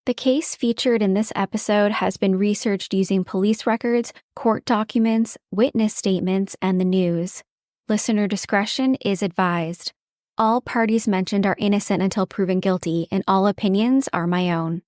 The case featured in this episode has been researched using police records, court documents, witness statements, and the news. Listener discretion is advised. All parties mentioned are innocent until proven guilty, and all opinions are my own.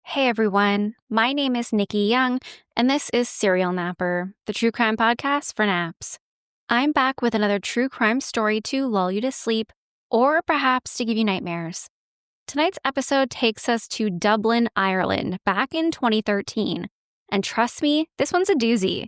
Hey everyone, my name is Nikki Young, and this is Serial Napper, the true crime podcast for naps. I'm back with another true crime story to lull you to sleep, or perhaps to give you nightmares. Tonight's episode takes us to Dublin, Ireland, back in 2013. And trust me, this one's a doozy.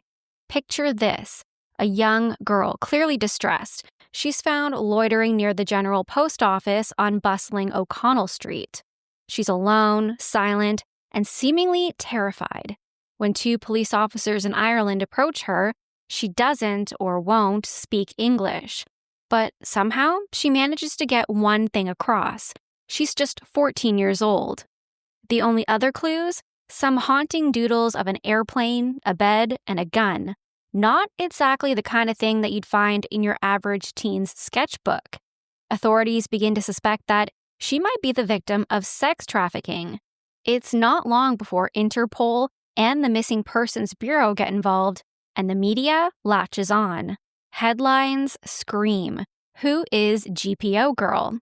Picture this, a young girl, clearly distressed. She's found loitering near the General Post Office on bustling O'Connell Street. She's alone, silent, and seemingly terrified. When two police officers in Ireland approach her, she doesn't or won't speak English. But somehow, she manages to get one thing across. She's just 14 years old. The only other clues? Some haunting doodles of an airplane, a bed, and a gun. Not exactly the kind of thing that you'd find in your average teen's sketchbook. Authorities begin to suspect that she might be the victim of sex trafficking. It's not long before Interpol and the Missing Persons Bureau get involved, and the media latches on. Headlines scream, "Who is GPO Girl?"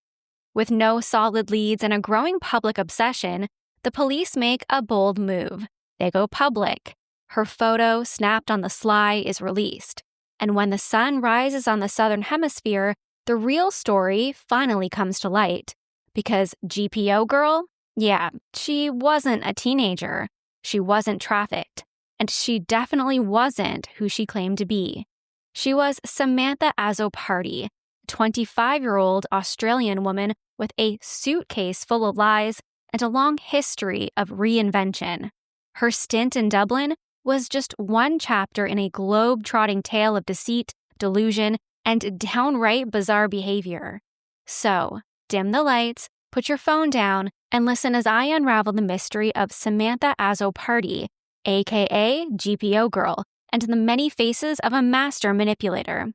With no solid leads and a growing public obsession, the police make a bold move. They go public. Her photo, snapped on the sly, is released. And when the sun rises on the southern hemisphere, the real story finally comes to light. Because GPO Girl? Yeah, she wasn't a teenager. She wasn't trafficked. And she definitely wasn't who she claimed to be. She was Samantha Azzopardi, a 25-year-old Australian woman with a suitcase full of lies and a long history of reinvention. Her stint in Dublin was just one chapter in a globe-trotting tale of deceit, delusion, and downright bizarre behavior. So, dim the lights, put your phone down, and listen as I unravel the mystery of Samantha Azzopardi, aka GPO Girl, and the many faces of a master manipulator.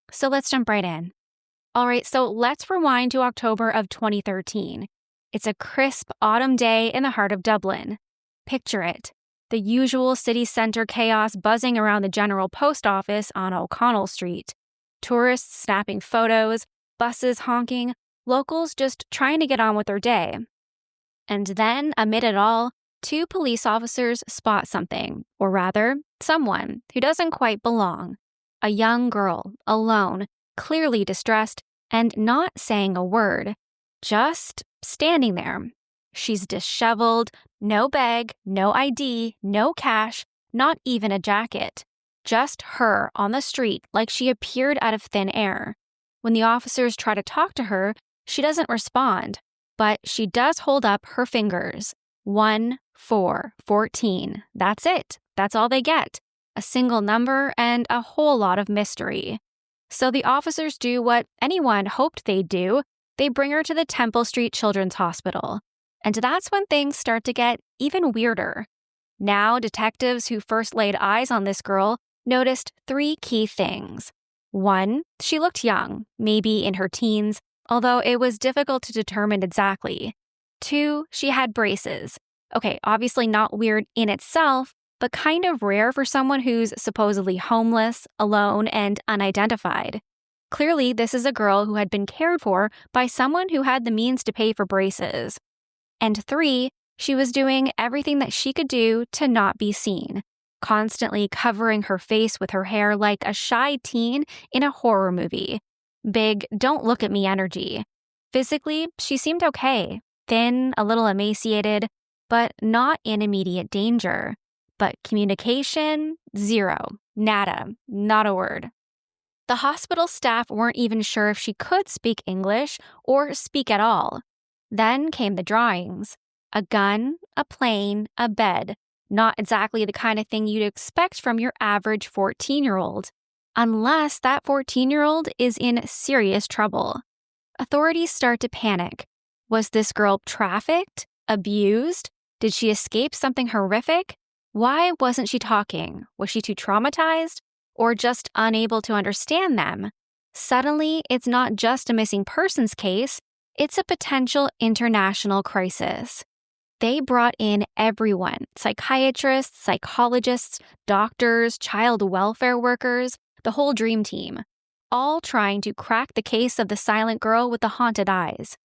So let's jump right in. Alright, so let's rewind to October of 2013. It's a crisp autumn day in the heart of Dublin. Picture it. The usual city center chaos buzzing around the General Post Office on O'Connell Street. Tourists snapping photos, buses honking, locals just trying to get on with their day. And then, amid it all, two police officers spot something, or rather, someone who doesn't quite belong. A young girl, alone, clearly distressed, and not saying a word. Just standing there. She's disheveled, no bag, no ID, no cash, not even a jacket. Just her on the street like she appeared out of thin air. When the officers try to talk to her, she doesn't respond, but she does hold up her fingers. 1, 4, 14. That's it. That's all they get. A single number and a whole lot of mystery. So the officers do what anyone hoped they'd do. They bring her to the Temple Street Children's Hospital. And that's when things start to get even weirder. Now, detectives who first laid eyes on this girl noticed 3 key things. 1, she looked young, maybe in her teens, although it was difficult to determine exactly. 2, she had braces. Okay, obviously not weird in itself, but kind of rare for someone who's supposedly homeless, alone, and unidentified. Clearly, this is a girl who had been cared for by someone who had the means to pay for braces. And 3, she was doing everything that she could do to not be seen, constantly covering her face with her hair like a shy teen in a horror movie. Big, don't look at me energy. Physically, she seemed okay, thin, a little emaciated, but not in immediate danger. But communication, 0, nada, not a word. The hospital staff weren't even sure if she could speak English or speak at all. Then came the drawings. A gun, a plane, a bed. Not exactly the kind of thing you'd expect from your average 14-year-old. Unless that 14-year-old is in serious trouble. authorities start to panic. Was this girl trafficked? Abused? Did she escape something horrific? Why wasn't she talking? Was she too traumatized? Or just unable to understand them? Suddenly, it's not just a missing persons case, it's a potential international crisis. They brought in everyone: psychiatrists, psychologists, doctors, child welfare workers, the whole dream team, all trying to crack the case of the silent girl with the haunted eyes.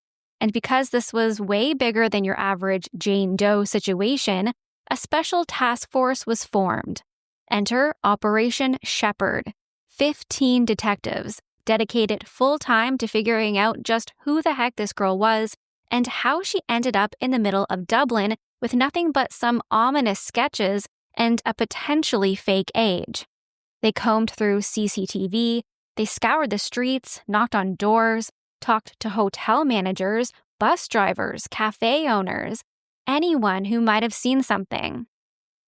And because this was way bigger than your average Jane Doe situation, a special task force was formed. Enter Operation Shepherd. 15 detectives dedicated full-time to figuring out just who the heck this girl was and how she ended up in the middle of Dublin with nothing but some ominous sketches and a potentially fake age. They combed through CCTV, they scoured the streets, knocked on doors, talked to hotel managers, bus drivers, cafe owners, anyone who might have seen something.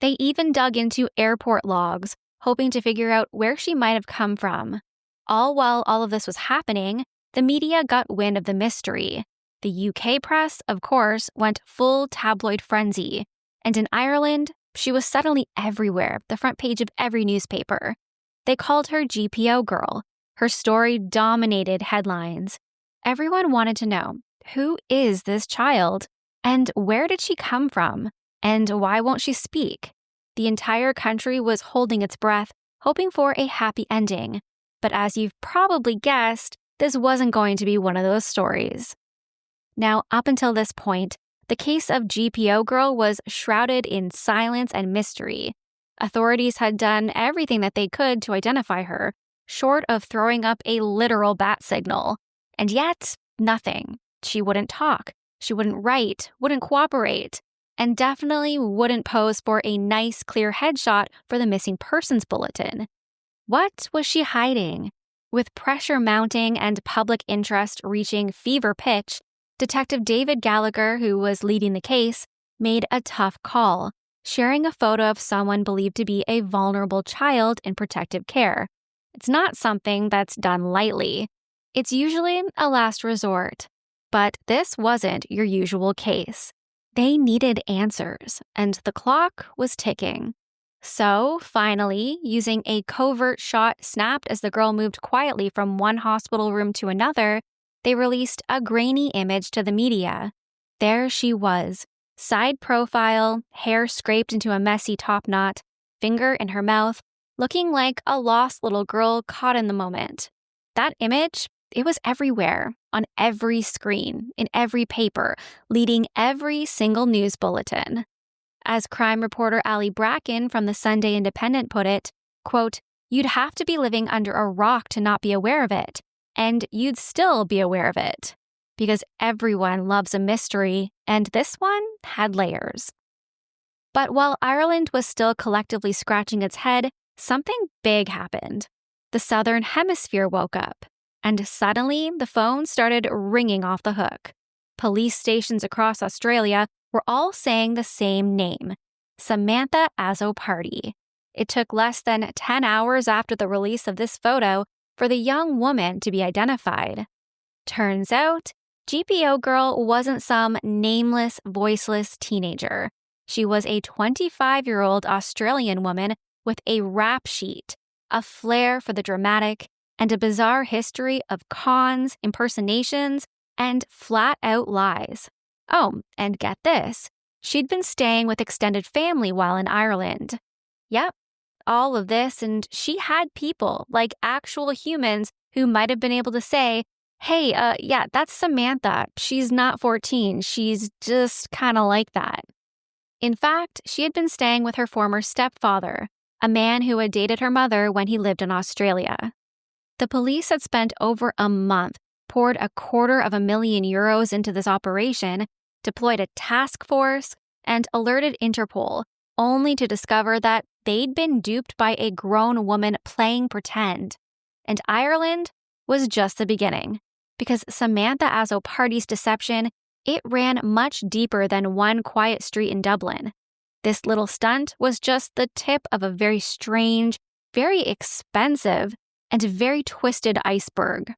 They even dug into airport logs, hoping to figure out where she might have come from. All while all of this was happening, the media got wind of the mystery. The UK press, of course, went full tabloid frenzy. And in Ireland, she was suddenly everywhere, the front page of every newspaper. They called her GPO Girl. Her story dominated headlines. Everyone wanted to know, who is this child? And where did she come from? And why won't she speak? The entire country was holding its breath, hoping for a happy ending. But as you've probably guessed, this wasn't going to be one of those stories. Now, up until this point, the case of GPO Girl was shrouded in silence and mystery. Authorities had done everything that they could to identify her, short of throwing up a literal bat signal. And yet, nothing. She wouldn't talk. She wouldn't write, wouldn't cooperate, and definitely wouldn't pose for a nice, clear headshot for the missing persons bulletin. What was she hiding? With pressure mounting and public interest reaching fever pitch, Detective David Gallagher, who was leading the case, made a tough call, sharing a photo of someone believed to be a vulnerable child in protective care. It's not something that's done lightly. It's usually a last resort. But this wasn't your usual case. They needed answers, and the clock was ticking. So, finally, using a covert shot snapped as the girl moved quietly from one hospital room to another, they released a grainy image to the media. There she was, side profile, hair scraped into a messy top knot, finger in her mouth, looking like a lost little girl caught in the moment. That image, it was everywhere, on every screen, in every paper, leading every single news bulletin. As crime reporter Allie Bracken from the Sunday Independent put it, quote, "You'd have to be living under a rock to not be aware of it, and you'd still be aware of it, because everyone loves a mystery, and this one had layers." But while Ireland was still collectively scratching its head, something big happened. The southern hemisphere woke up. And suddenly, the phone started ringing off the hook. Police stations across Australia were all saying the same name, Samantha Azzopardi. It took less than 10 hours after the release of this photo for the young woman to be identified. Turns out, GPO Girl wasn't some nameless, voiceless teenager. She was a 25-year-old Australian woman with a rap sheet, a flair for the dramatic, and a bizarre history of cons, impersonations, and flat-out lies. Oh, and get this, she'd been staying with extended family while in Ireland. Yep, all of this, and she had people, like actual humans, who might have been able to say, "Hey, yeah, that's Samantha. She's not 14. She's just kind of like that." In fact, she had been staying with her former stepfather, a man who had dated her mother when he lived in Australia. The police had spent over a month, poured €250,000 into this operation, deployed a task force, and alerted Interpol, only to discover that they'd been duped by a grown woman playing pretend. And Ireland was just the beginning, because Samantha Azzopardi's deception, it ran much deeper than one quiet street in Dublin. This little stunt was just the tip of a very strange, very expensive, and very twisted iceberg.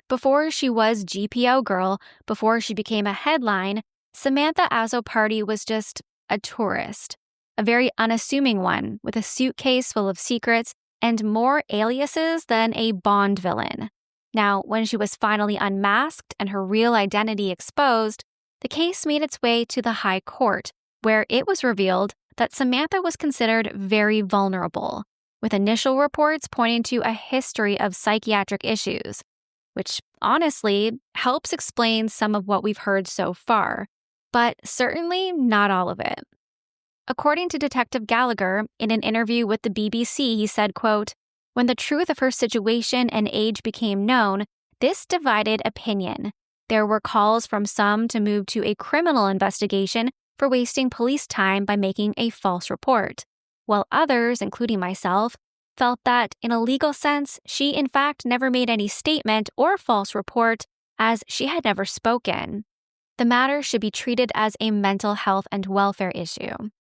Before she was GPO Girl, before she became a headline, Samantha Azzopardi was just a tourist, a very unassuming one with a suitcase full of secrets and more aliases than a Bond villain. Now, when she was finally unmasked and her real identity exposed, the case made its way to the High Court, where it was revealed that Samantha was considered very vulnerable, with initial reports pointing to a history of psychiatric issues, which honestly helps explain some of what we've heard so far, but certainly not all of it. According to Detective Gallagher, in an interview with the BBC, he said, quote, "When the truth of her situation and age became known, this divided opinion. There were calls from some to move to a criminal investigation for wasting police time by making a false report, while others, including myself, felt that, in a legal sense, she in fact never made any statement or false report, as she had never spoken. The matter should be treated as a mental health and welfare issue."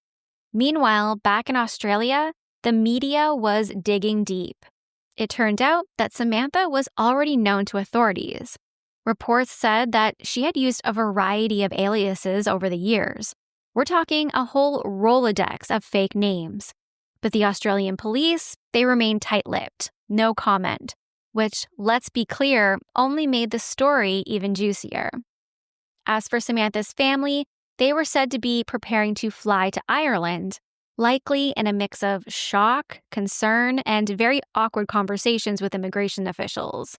Meanwhile, back in Australia, the media was digging deep. It turned out that Samantha was already known to authorities. Reports said that she had used a variety of aliases over the years. We're talking a whole Rolodex of fake names. But the Australian police, they remained tight-lipped, no comment, which, let's be clear, only made the story even juicier. As for Samantha's family, they were said to be preparing to fly to Ireland, likely in a mix of shock, concern, and very awkward conversations with immigration officials.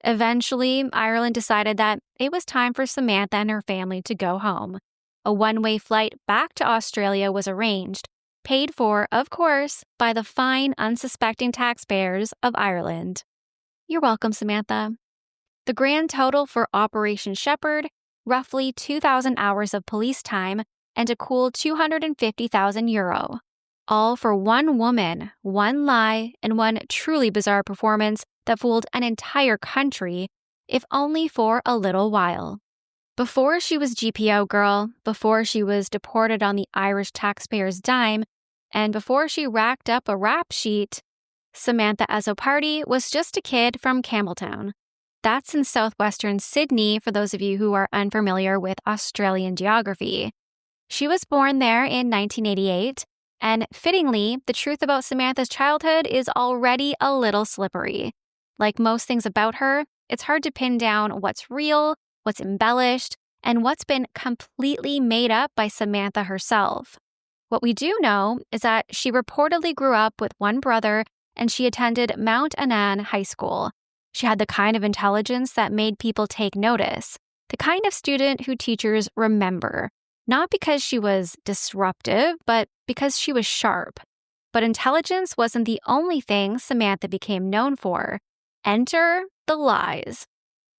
Eventually, Ireland decided that it was time for Samantha and her family to go home. A one-way flight back to Australia was arranged, paid for, of course, by the fine, unsuspecting taxpayers of Ireland. You're welcome, Samantha. The grand total for Operation Shepherd: roughly 2,000 hours of police time and a cool €250,000. All for one woman, one lie, and one truly bizarre performance that fooled an entire country, if only for a little while. Before she was GPO Girl, before she was deported on the Irish taxpayer's dime, and before she racked up a rap sheet, Samantha Azzopardi was just a kid from Campbelltown. That's in southwestern Sydney, for those of you who are unfamiliar with Australian geography. She was born there in 1988, and fittingly, the truth about Samantha's childhood is already a little slippery. Like most things about her, it's hard to pin down what's real, what's embellished, and what's been completely made up by Samantha herself. What we do know is that she reportedly grew up with one brother and she attended Mount Annan High School. She had the kind of intelligence that made people take notice, the kind of student who teachers remember, not because she was disruptive, but because she was sharp. But intelligence wasn't the only thing Samantha became known for. Enter the lies.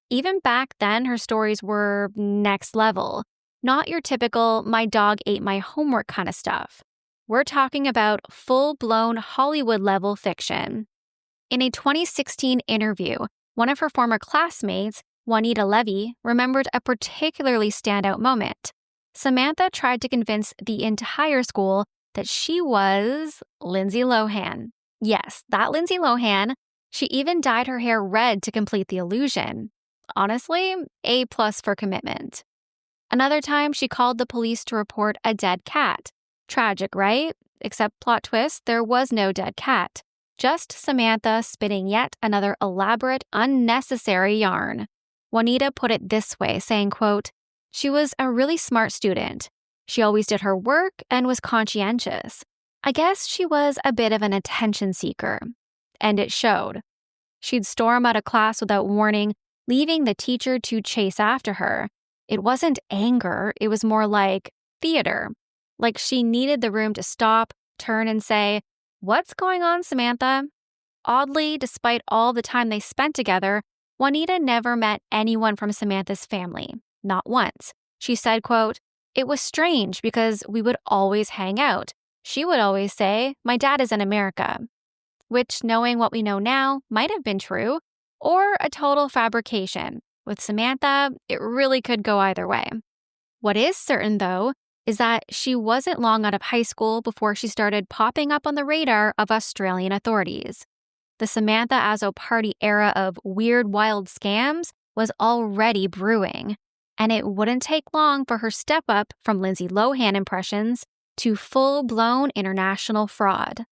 Even back then, her stories were next level, not your typical "my dog ate my homework" kind of stuff. We're talking about full-blown Hollywood-level fiction. In a 2016 interview, one of her former classmates, Juanita Levy, remembered a particularly standout moment. Samantha tried to convince the entire school that she was Lindsay Lohan. Yes, that Lindsay Lohan. She even dyed her hair red to complete the illusion. Honestly, A+ for commitment. Another time, she called the police to report a dead cat. Tragic, right? Except plot twist, there was no dead cat. Just Samantha spinning yet another elaborate, unnecessary yarn. Juanita put it this way, saying, quote, "She was a really smart student. She always did her work and was conscientious. I guess she was a bit of an attention seeker." And it showed. She'd storm out of class without warning, leaving the teacher to chase after her. It wasn't anger, it was more like theater. Like she needed the room to stop, turn, and say, "What's going on, Samantha?" Oddly, despite all the time they spent together, Juanita never met anyone from Samantha's family. Not once. She said, quote, "It was strange because we would always hang out. She would always say, 'My dad is in America.'" Which, knowing what we know now, might have been true, or a total fabrication. With Samantha, it really could go either way. What is certain, though, is that she wasn't long out of high school before she started popping up on the radar of Australian authorities. The Samantha Azzopardi era of weird, wild scams was already brewing, and it wouldn't take long for her step up from Lindsay Lohan impressions to full-blown international fraud.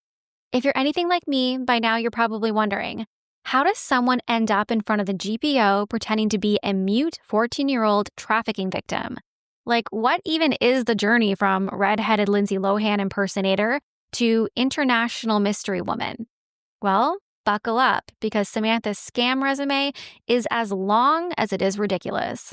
If you're anything like me, by now you're probably wondering, how does someone end up in front of the GPO pretending to be a mute 14-year-old trafficking victim? Like, what even is the journey from red-headed Lindsay Lohan impersonator to international mystery woman? Well, buckle up, because Samantha's scam resume is as long as it is ridiculous.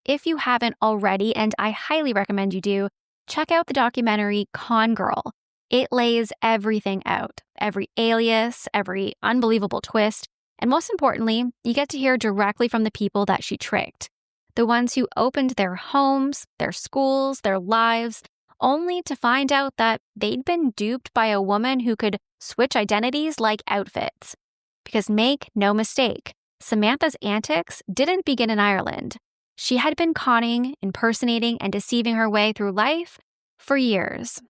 If you haven't already, and I highly recommend you do, check out the documentary Con Girl. It lays everything out, every alias, every unbelievable twist, and most importantly, you get to hear directly from the people that she tricked. The ones who opened their homes, their schools, their lives, only to find out that they'd been duped by a woman who could switch identities like outfits. Because make no mistake, Samantha's antics didn't begin in Ireland. She had been conning, impersonating, and deceiving her way through life for years.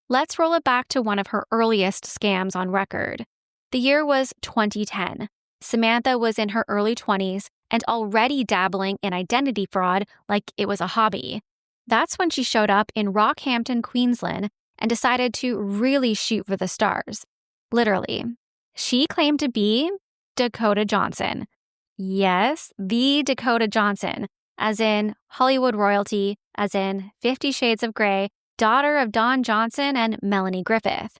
Let's roll it back to one of her earliest scams on record. The year was 2010. Samantha was in her early 20s and already dabbling in identity fraud like it was a hobby. That's when she showed up in Rockhampton, Queensland, and decided to really shoot for the stars. Literally. She claimed to be Dakota Johnson. Yes, the Dakota Johnson, as in Hollywood royalty, as in 50 Shades of Grey, daughter of Don Johnson and Melanie Griffith.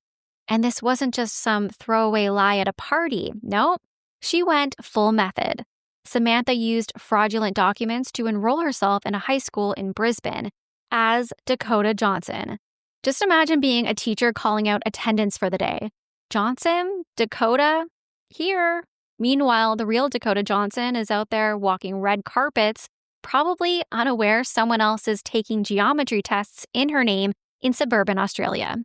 And this wasn't just some throwaway lie at a party. Nope. She went full method. Samantha used fraudulent documents to enroll herself in a high school in Brisbane as Dakota Johnson. Just imagine being a teacher calling out attendance for the day. Johnson? Dakota? Here. Meanwhile, the real Dakota Johnson is out there walking red carpets, probably unaware someone else is taking geometry tests in her name in suburban Australia.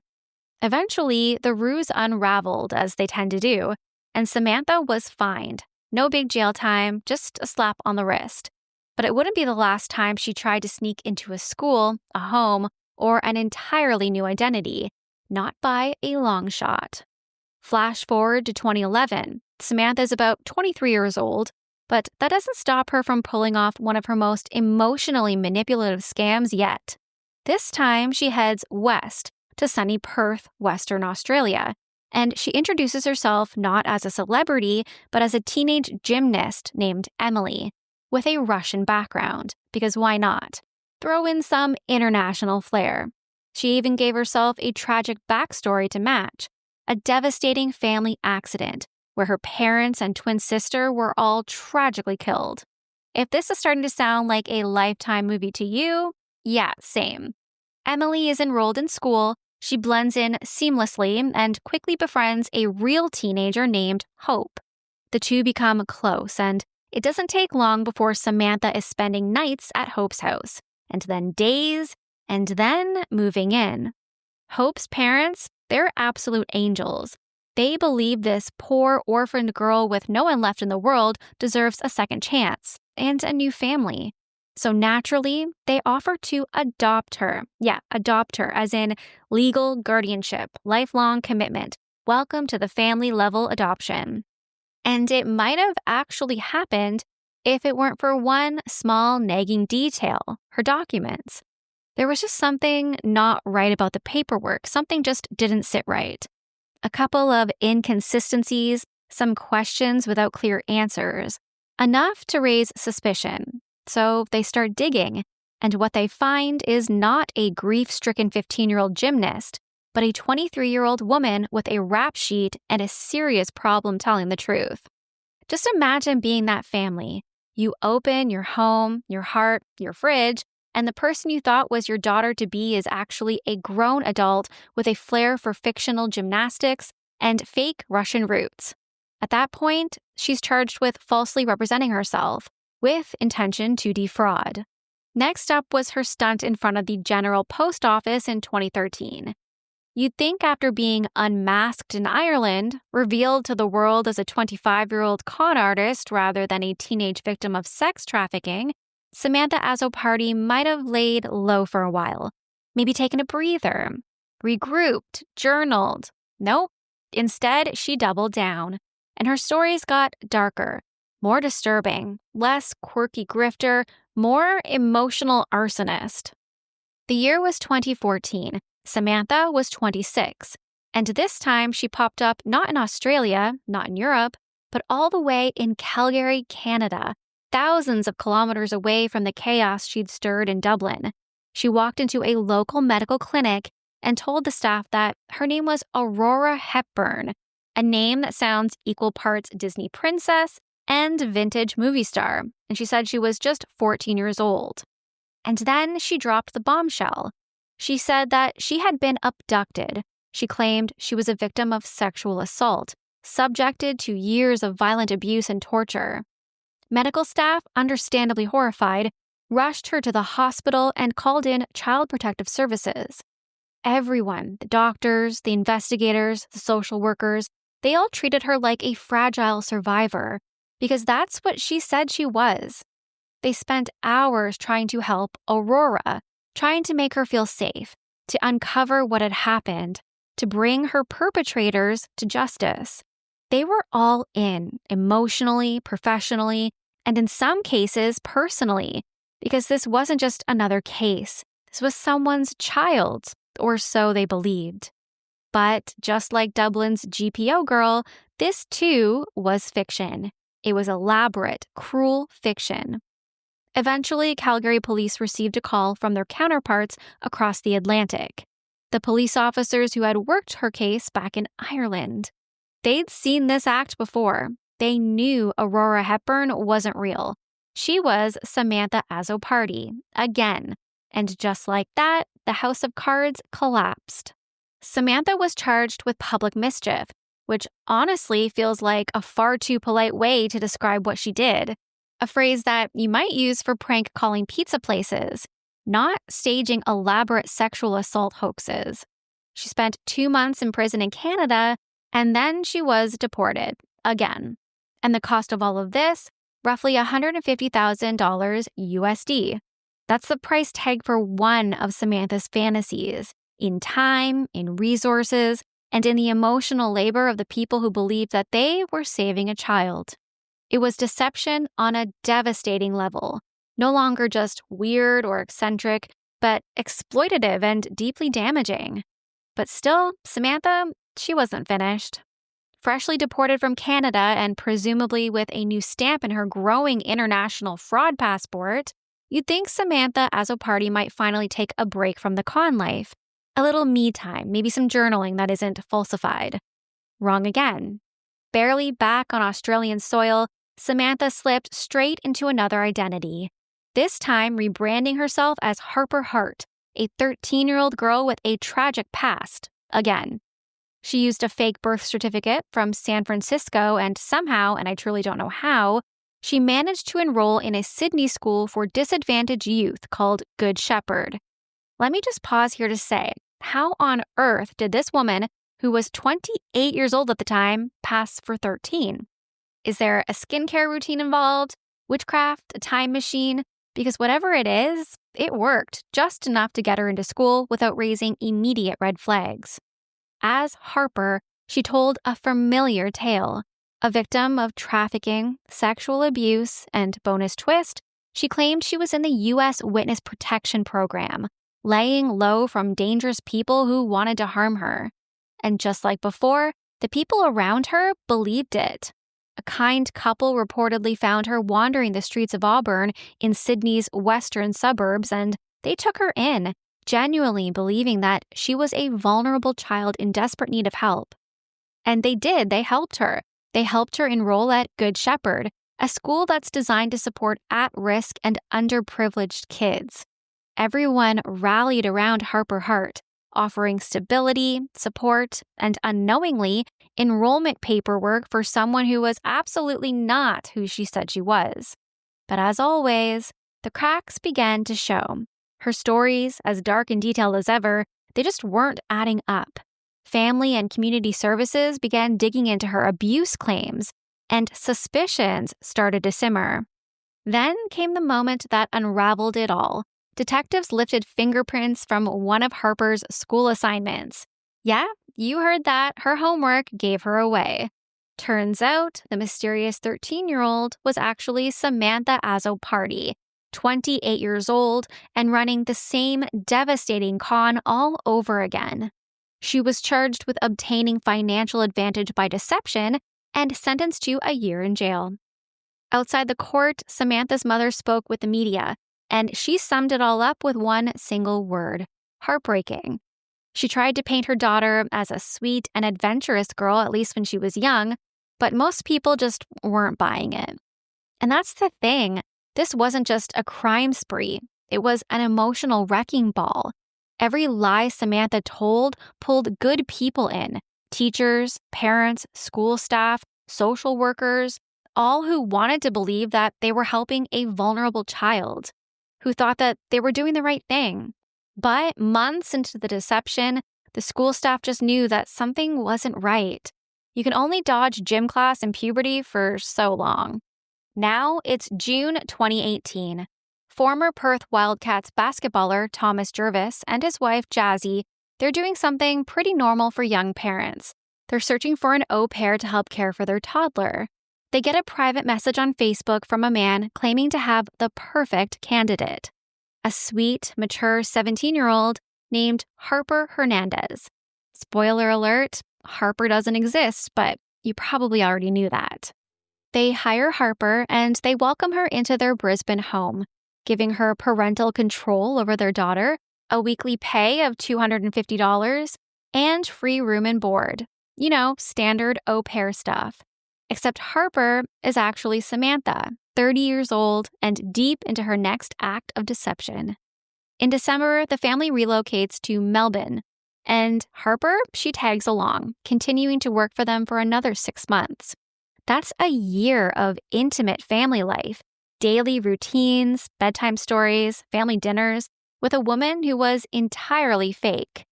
Eventually, the ruse unraveled, as they tend to do, and Samantha was fined. No big jail time, just a slap on the wrist. But it wouldn't be the last time she tried to sneak into a school, a home, or an entirely new identity. Not by a long shot. Flash forward to 2011. Samantha's about 23 years old, but that doesn't stop her from pulling off one of her most emotionally manipulative scams yet. This time, she heads west to sunny Perth, Western Australia, and she introduces herself not as a celebrity, but as a teenage gymnast named Emily, with a Russian background, because why not? Throw in some international flair. She even gave herself a tragic backstory to match, a devastating family accident where her parents and twin sister were all tragically killed. If this is starting to sound like a Lifetime movie to you, yeah, same. Emily is enrolled in school. She blends in seamlessly and quickly befriends a real teenager named Hope. The two become close, and it doesn't take long before Samantha is spending nights at Hope's house, and then days, and then moving in. Hope's parents, they're absolute angels. They believe this poor orphaned girl with no one left in the world deserves a second chance and a new family. So naturally, they offer to adopt her. Yeah, adopt her, as in legal guardianship, lifelong commitment. Welcome to the family-level adoption. And it might have actually happened if it weren't for one small nagging detail, her documents. There was just something not right about the paperwork. Something just didn't sit right. A couple of inconsistencies, some questions without clear answers, enough to raise suspicion. So they start digging, and what they find is not a grief-stricken 15-year-old gymnast, but a 23-year-old woman with a rap sheet and a serious problem telling the truth. Just imagine being that family. You open your home, your heart, your fridge, and the person you thought was your daughter-to-be is actually a grown adult with a flair for fictional gymnastics and fake Russian roots. At that point, she's charged with falsely representing herself, with intention to defraud. Next up was her stunt in front of the General Post Office in 2013. You'd think after being unmasked in Ireland, revealed to the world as a 25-year-old con artist rather than a teenage victim of sex trafficking, Samantha Azzopardi might have laid low for a while, maybe taken a breather, regrouped, journaled. Nope. Instead, she doubled down, and her stories got darker, More disturbing, less quirky grifter, more emotional arsonist. The year was 2014. Samantha was 26. And this time she popped up not in Australia, not in Europe, but all the way in Calgary, Canada, thousands of kilometers away from the chaos she'd stirred in Dublin. She walked into a local medical clinic and told the staff that her name was Aurora Hepburn, a name that sounds equal parts Disney princess and vintage movie star. And she said she was just 14 years old. And then she dropped the bombshell. She said that she had been abducted. She claimed she was a victim of sexual assault, subjected to years of violent abuse and torture. Medical staff, understandably horrified, rushed her to the hospital and called in Child Protective Services. Everyone, the doctors, the investigators, the social workers, they all treated her like a fragile survivor, because that's what she said she was. They spent hours trying to help Aurora, trying to make her feel safe, to uncover what had happened, to bring her perpetrators to justice. They were all in, emotionally, professionally, and in some cases, personally, because this wasn't just another case. This was someone's child, or so they believed. But just like Dublin's GPO Girl, this too was fiction. It was elaborate, cruel fiction. Eventually, Calgary police received a call from their counterparts across the Atlantic, the police officers who had worked her case back in Ireland. They'd seen this act before. They knew Aurora Hepburn wasn't real. She was Samantha Azzopardi, again. And just like that, the house of cards collapsed. Samantha was charged with public mischief, which honestly feels like a far too polite way to describe what she did. A phrase that you might use for prank calling pizza places, not staging elaborate sexual assault hoaxes. She spent 2 months in prison in Canada, and then she was deported, again. And the cost of all of this, roughly $150,000 USD. That's the price tag for one of Samantha's fantasies, in time, in resources, and in the emotional labor of the people who believed that they were saving a child. It was deception on a devastating level, no longer just weird or eccentric, but exploitative and deeply damaging. But still, Samantha, she wasn't finished. Freshly deported from Canada and presumably with a new stamp in her growing international fraud passport, you'd think Samantha Azzopardi might finally take a break from the con life. A little me time, maybe some journaling that isn't falsified. Wrong again. Barely back on Australian soil, Samantha slipped straight into another identity, this time rebranding herself as Harper Hart, a 13-year-old girl with a tragic past, again. She used a fake birth certificate from San Francisco and somehow, and I truly don't know how, she managed to enroll in a Sydney school for disadvantaged youth called Good Shepherd. Let me just pause here to say, how on earth did this woman, who was 28 years old at the time, pass for 13? Is there a skincare routine involved? Witchcraft? A time machine? Because whatever it is, it worked just enough to get her into school without raising immediate red flags. As Harper, she told a familiar tale. A victim of trafficking, sexual abuse, and bonus twist, she claimed she was in the U.S. Witness Protection Program, laying low from dangerous people who wanted to harm her. And just like before, the people around her believed it. A kind couple reportedly found her wandering the streets of Auburn in Sydney's western suburbs, and they took her in, genuinely believing that she was a vulnerable child in desperate need of help. And they did. They helped her. They helped her enroll at Good Shepherd, a school that's designed to support at-risk and underprivileged kids. Everyone rallied around Harper Hart, offering stability, support, and unknowingly, enrollment paperwork for someone who was absolutely not who she said she was. But as always, the cracks began to show. Her stories, as dark and detailed as ever, they just weren't adding up. Family and community services began digging into her abuse claims, and suspicions started to simmer. Then came the moment that unraveled it all. Detectives lifted fingerprints from one of Harper's school assignments. Yeah, you heard that. Her homework gave her away. Turns out the mysterious 13-year-old was actually Samantha Azzopardi, 28 years old and running the same devastating con all over again. She was charged with obtaining financial advantage by deception and sentenced to a year in jail. Outside the court, Samantha's mother spoke with the media, and she summed it all up with one single word: heartbreaking. She tried to paint her daughter as a sweet and adventurous girl, at least when she was young, but most people just weren't buying it. And that's the thing. This wasn't just a crime spree. It was an emotional wrecking ball. Every lie Samantha told pulled good people in: teachers, parents, school staff, social workers, all who wanted to believe that they were helping a vulnerable child, who thought that they were doing the right thing. But months into the deception, the school staff just knew that something wasn't right. You can only dodge gym class and puberty for so long. Now it's June 2018. Former Perth Wildcats basketballer Thomas Jervis and his wife Jazzy, they're doing something pretty normal for young parents. They're searching for an au pair to help care for their toddler. They get a private message on Facebook from a man claiming to have the perfect candidate: a sweet, mature 17-year-old named Harper Hernandez. Spoiler alert, Harper doesn't exist, but you probably already knew that. They hire Harper and they welcome her into their Brisbane home, giving her parental control over their daughter, a weekly pay of $250, and free room and board. You know, standard au pair stuff. Except Harper is actually Samantha, 30 years old and deep into her next act of deception. In December, the family relocates to Melbourne, and Harper, she tags along, continuing to work for them for another 6 months. That's a year of intimate family life, daily routines, bedtime stories, family dinners, with a woman who was entirely fake.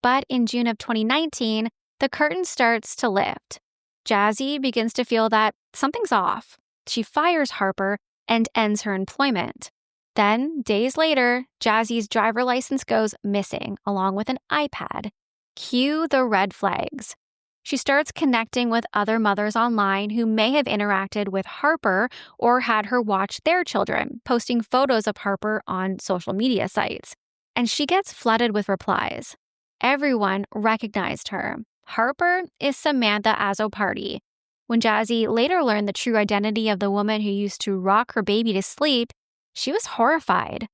But in June of 2019, the curtain starts to lift. Jazzy begins to feel that something's off. She fires Harper and ends her employment. Then, days later, Jazzy's driver license goes missing, along with an iPad. Cue the red flags. She starts connecting with other mothers online who may have interacted with Harper or had her watch their children, posting photos of Harper on social media sites. And she gets flooded with replies. Everyone recognized her. Harper is Samantha Azzopardi. When Jazzy later learned the true identity of the woman who used to rock her baby to sleep, she was horrified.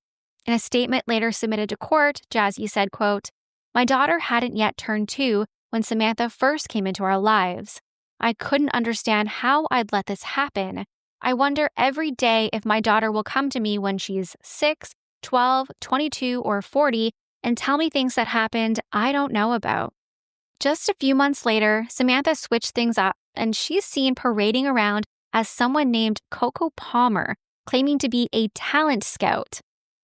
In a statement later submitted to court, Jazzy said, quote, "My daughter hadn't yet turned 2 when Samantha first came into our lives. I couldn't understand how I'd let this happen. I wonder every day if my daughter will come to me when she's 6, 12, 22, or 40 and tell me things that happened I don't know about." Just a few months later, Samantha switched things up, and she's seen parading around as someone named Koko Palmer, claiming to be a talent scout.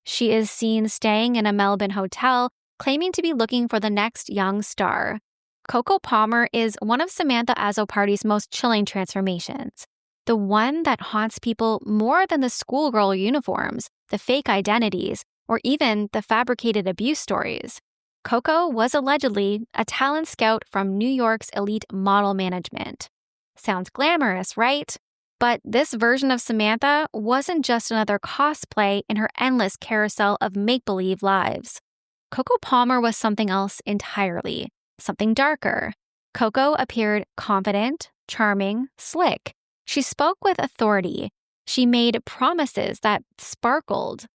She is seen staying in a Melbourne hotel, claiming to be looking for the next young star. Koko Palmer is one of Samantha Azzopardi's most chilling transformations, the one that haunts people more than the schoolgirl uniforms, the fake identities, or even the fabricated abuse stories. Koko was allegedly a talent scout from New York's elite model management. Sounds glamorous, right? But this version of Samantha wasn't just another cosplay in her endless carousel of make-believe lives. Koko Palmer was something else entirely, something darker. Koko appeared confident, charming, slick. She spoke with authority. She made promises that sparkled.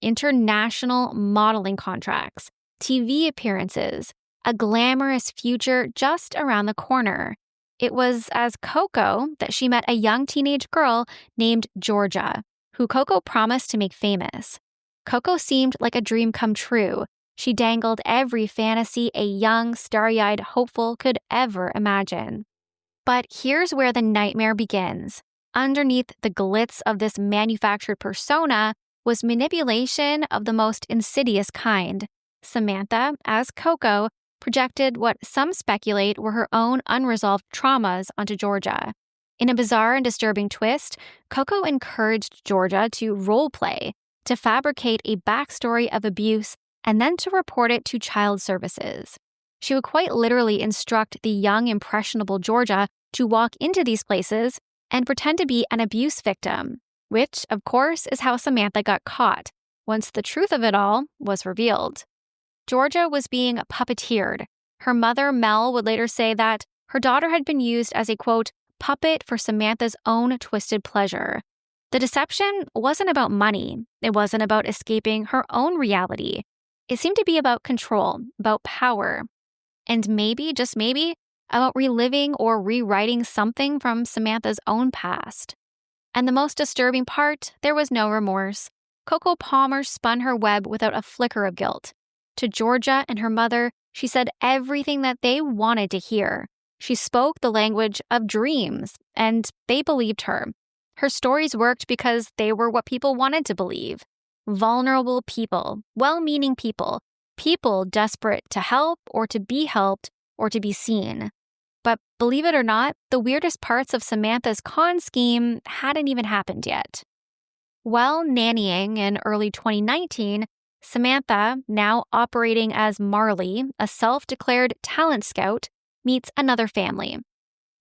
International modeling contracts, TV appearances, a glamorous future just around the corner. It was as Koko that she met a young teenage girl named Georgia, who Koko promised to make famous. Koko seemed like a dream come true. She dangled every fantasy a young, starry-eyed hopeful could ever imagine. But here's where the nightmare begins. Underneath the glitz of this manufactured persona was manipulation of the most insidious kind. Samantha, as Koko, projected what some speculate were her own unresolved traumas onto Georgia. In a bizarre and disturbing twist, Koko encouraged Georgia to role-play, to fabricate a backstory of abuse, and then to report it to child services. She would quite literally instruct the young, impressionable Georgia to walk into these places and pretend to be an abuse victim, which, of course, is how Samantha got caught once the truth of it all was revealed. Georgia was being puppeteered. Her mother, Mel, would later say that her daughter had been used as a, quote, puppet for Samantha's own twisted pleasure. The deception wasn't about money. It wasn't about escaping her own reality. It seemed to be about control, about power, and maybe, just maybe, about reliving or rewriting something from Samantha's own past. And the most disturbing part, there was no remorse. Koko Palmer spun her web without a flicker of guilt. To Georgia and her mother, she said everything that they wanted to hear. She spoke the language of dreams, and they believed her. Her stories worked because they were what people wanted to believe. Vulnerable people, well-meaning people, people desperate to help or to be helped or to be seen. But believe it or not, the weirdest parts of Samantha's con scheme hadn't even happened yet. While nannying in early 2019, Samantha, now operating as Marley, a self-declared talent scout, meets another family.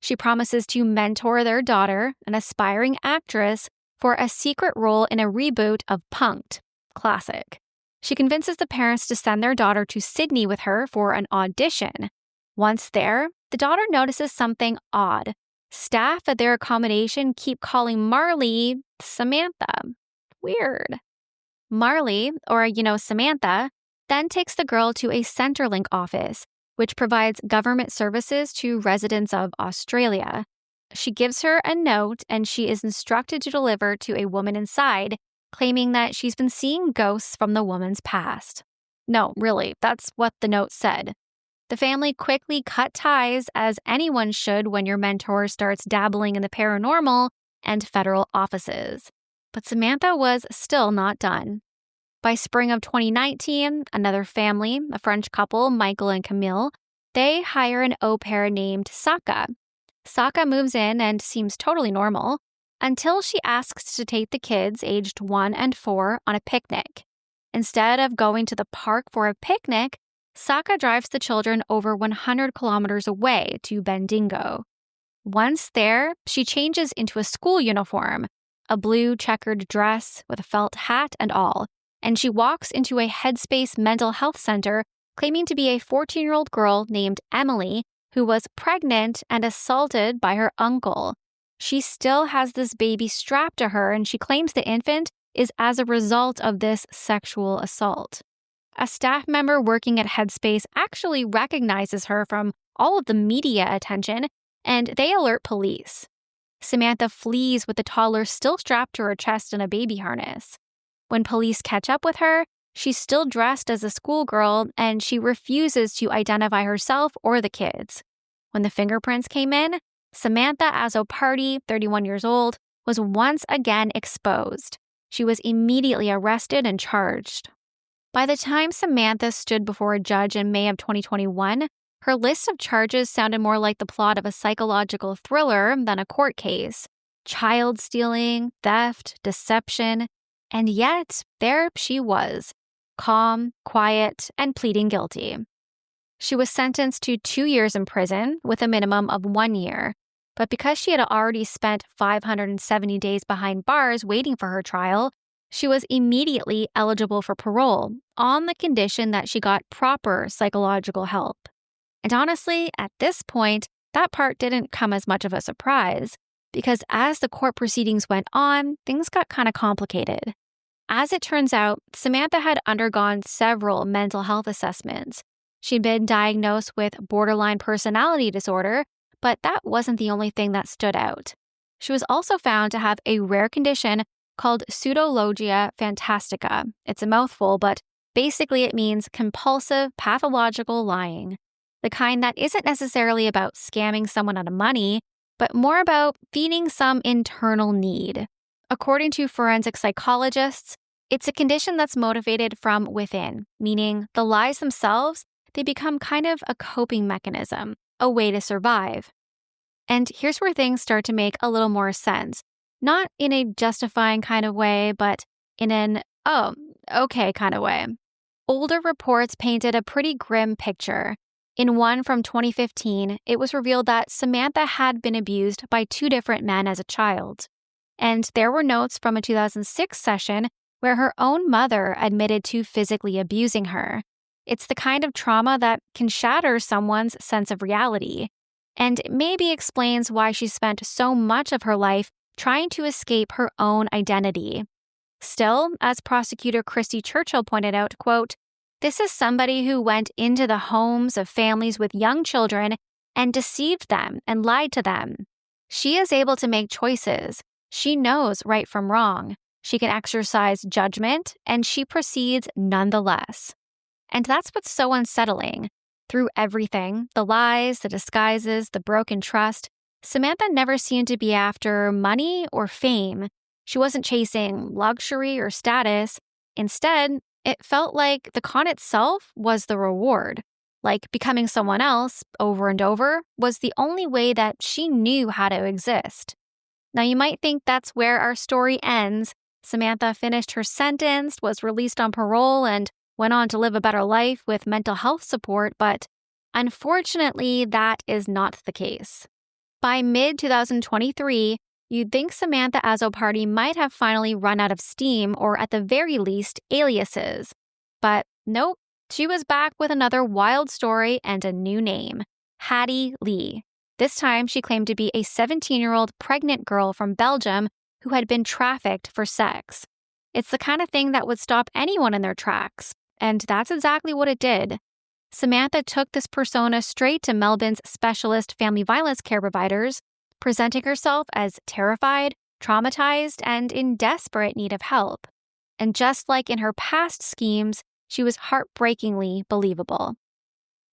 She promises to mentor their daughter, an aspiring actress, for a secret role in a reboot of Punk'd. Classic. She convinces the parents to send their daughter to Sydney with her for an audition. Once there, the daughter notices something odd. Staff at their accommodation keep calling Marley Samantha. Weird. Marley, or Samantha, then takes the girl to a Centrelink office, which provides government services to residents of Australia. She gives her a note and she is instructed to deliver to a woman inside, claiming that she's been seeing ghosts from the woman's past. No, really, that's what the note said. The family quickly cut ties, as anyone should when your mentor starts dabbling in the paranormal and federal offices. But Samantha was still not done. By spring of 2019, another family, a French couple, Michael and Camille, they hire an au pair named Saka. Saka moves in and seems totally normal until she asks to take the kids aged 1 and 4 on a picnic. Instead of going to the park for a picnic, Saka drives the children over 100 kilometers away to Bendigo. Once there, she changes into a school uniform, a blue checkered dress with a felt hat and all, and she walks into a Headspace mental health center claiming to be a 14-year-old girl named Emily who was pregnant and assaulted by her uncle. She still has this baby strapped to her, and she claims the infant is as a result of this sexual assault. A staff member working at Headspace actually recognizes her from all of the media attention, and they alert police. Samantha flees with the toddler still strapped to her chest in a baby harness. When police catch up with her, she's still dressed as a schoolgirl, and she refuses to identify herself or the kids. When the fingerprints came in, Samantha Azzopardi, 31 years old, was once again exposed. She was immediately arrested and charged. By the time Samantha stood before a judge in May of 2021, her list of charges sounded more like the plot of a psychological thriller than a court case. Child stealing, theft, deception, and yet there she was, calm, quiet, and pleading guilty. She was sentenced to 2 years in prison with a minimum of 1 year, but because she had already spent 570 days behind bars waiting for her trial, she was immediately eligible for parole on the condition that she got proper psychological help. And honestly, at this point, that part didn't come as much of a surprise, because as the court proceedings went on, things got kind of complicated. As it turns out, Samantha had undergone several mental health assessments. She'd been diagnosed with borderline personality disorder, but that wasn't the only thing that stood out. She was also found to have a rare condition called pseudologia fantastica. It's a mouthful, but basically it means compulsive pathological lying. The kind that isn't necessarily about scamming someone out of money, but more about feeding some internal need. According to forensic psychologists, it's a condition that's motivated from within, meaning the lies themselves, they become kind of a coping mechanism, a way to survive. And here's where things start to make a little more sense. Not in a justifying kind of way, but in an, oh, okay kind of way. Older reports painted a pretty grim picture. In one from 2015, it was revealed that Samantha had been abused by 2 different men as a child. And there were notes from a 2006 session where her own mother admitted to physically abusing her. It's the kind of trauma that can shatter someone's sense of reality, and it maybe explains why she spent so much of her life trying to escape her own identity. Still, as prosecutor Christy Churchill pointed out, quote, "This is somebody who went into the homes of families with young children and deceived them and lied to them. She is able to make choices. She knows right from wrong. She can exercise judgment, and she proceeds nonetheless." And that's what's so unsettling. Through everything, the lies, the disguises, the broken trust, Samantha never seemed to be after money or fame. She wasn't chasing luxury or status. Instead, it felt like the con itself was the reward. Like becoming someone else over and over was the only way that she knew how to exist. Now, you might think that's where our story ends. Samantha finished her sentence, was released on parole, and went on to live a better life with mental health support, but unfortunately, that is not the case. By mid-2023, you'd think Samantha Azzopardi might have finally run out of steam, or at the very least, aliases. But nope, she was back with another wild story and a new name, Hattie Lee. This time, she claimed to be a 17-year-old pregnant girl from Belgium who had been trafficked for sex. It's the kind of thing that would stop anyone in their tracks, and that's exactly what it did. Samantha took this persona straight to Melbourne's specialist family violence care providers, presenting herself as terrified, traumatized, and in desperate need of help. And just like in her past schemes, she was heartbreakingly believable.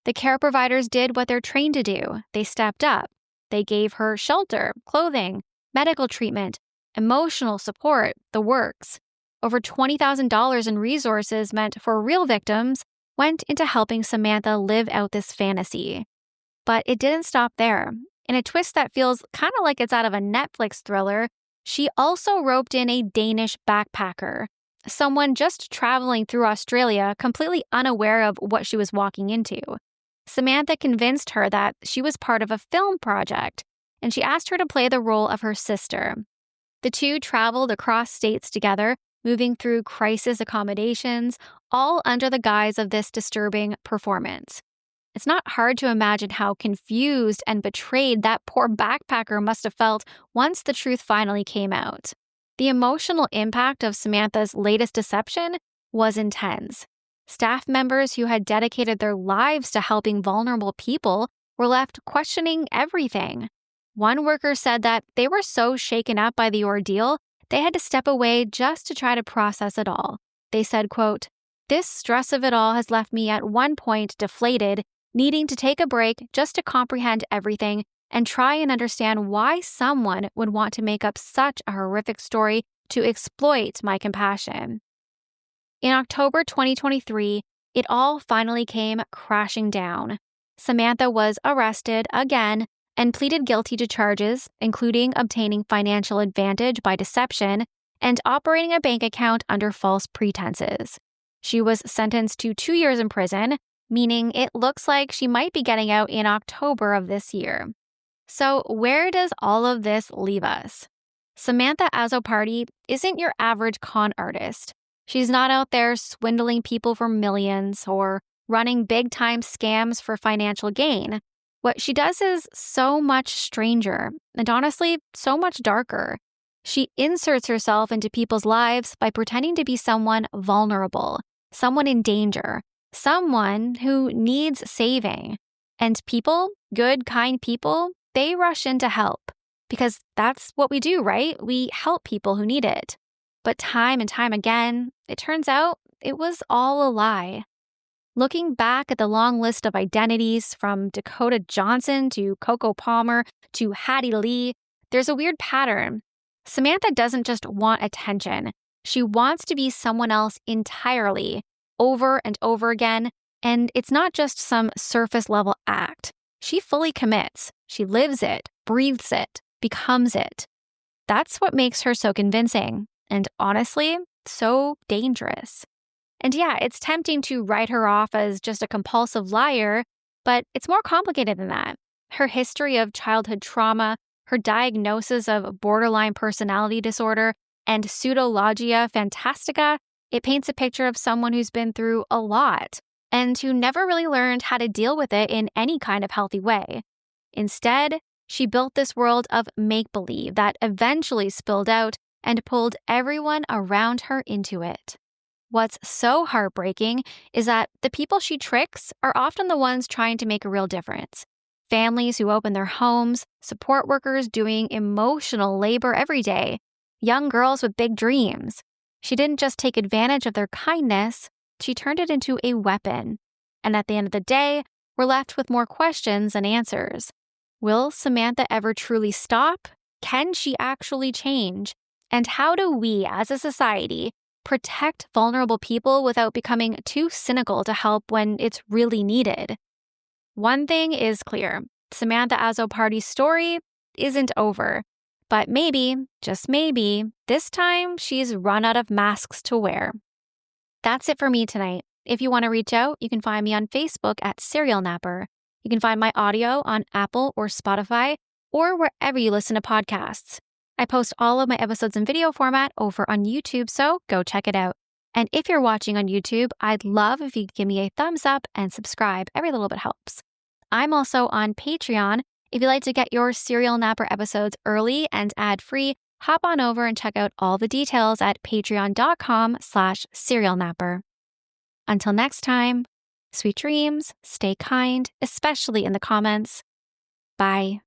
The care providers did what they're trained to do. They stepped up. They gave her shelter, clothing, medical treatment, emotional support, the works. Over $20,000 in resources meant for real victims went into helping Samantha live out this fantasy. But it didn't stop there. In a twist that feels kind of like it's out of a Netflix thriller, she also roped in a Danish backpacker, someone just traveling through Australia completely unaware of what she was walking into. Samantha convinced her that she was part of a film project, and she asked her to play the role of her sister. The two traveled across states together, moving through crisis accommodations, all under the guise of this disturbing performance. It's not hard to imagine how confused and betrayed that poor backpacker must have felt once the truth finally came out. The emotional impact of Samantha's latest deception was intense. Staff members who had dedicated their lives to helping vulnerable people were left questioning everything. One worker said that they were so shaken up by the ordeal, they had to step away just to try to process it all. They said, quote, "This stress of it all has left me at one point deflated, needing to take a break just to comprehend everything and try and understand why someone would want to make up such a horrific story to exploit my compassion." In October 2023, it all finally came crashing down. Samantha was arrested again and pleaded guilty to charges, including obtaining financial advantage by deception and operating a bank account under false pretenses. She was sentenced to 2 years in prison, meaning it looks like she might be getting out in October of this year. So where does all of this leave us? Samantha Azzopardi isn't your average con artist. She's not out there swindling people for millions or running big-time scams for financial gain. What she does is so much stranger and honestly, so much darker. She inserts herself into people's lives by pretending to be someone vulnerable, someone in danger, someone who needs saving. And people, good, kind people, they rush in to help because that's what we do, right? We help people who need it. But time and time again, it turns out it was all a lie. Looking back at the long list of identities from Dakota Johnson to Koko Palmer to Hattie Lee, there's a weird pattern. Samantha doesn't just want attention. She wants to be someone else entirely, over and over again, and it's not just some surface-level act. She fully commits. She lives it, breathes it, becomes it. That's what makes her so convincing, and honestly, so dangerous. And yeah, it's tempting to write her off as just a compulsive liar, But it's more complicated than that. Her history of childhood trauma, her diagnosis of borderline personality disorder, and pseudologia fantastica, it paints a picture of someone who's been through a lot and who never really learned how to deal with it in any kind of healthy way. Instead, she built this world of make-believe that eventually spilled out and pulled everyone around her into it. What's so heartbreaking is that the people she tricks are often the ones trying to make a real difference. Families who open their homes, support workers doing emotional labor every day, young girls with big dreams. She didn't just take advantage of their kindness, she turned it into a weapon. And at the end of the day, we're left with more questions than answers. Will Samantha ever truly stop? Can she actually change? And how do we, as a society, protect vulnerable people without becoming too cynical to help when it's really needed? One thing is clear. Samantha Azzopardi's story isn't over. But maybe, just maybe, this time she's run out of masks to wear. That's it for me tonight. If you want to reach out, you can find me on Facebook at Serial Napper. You can find my audio on Apple or Spotify or wherever you listen to podcasts. I post all of my episodes in video format over on YouTube, so go check it out. And if you're watching on YouTube, I'd love if you could give me a thumbs up and subscribe. Every little bit helps. I'm also on Patreon. If you'd like to get your Serial Napper episodes early and ad-free, hop on over and check out all the details at patreon.com/serialnapper. Until next time, sweet dreams, stay kind, especially in the comments. Bye.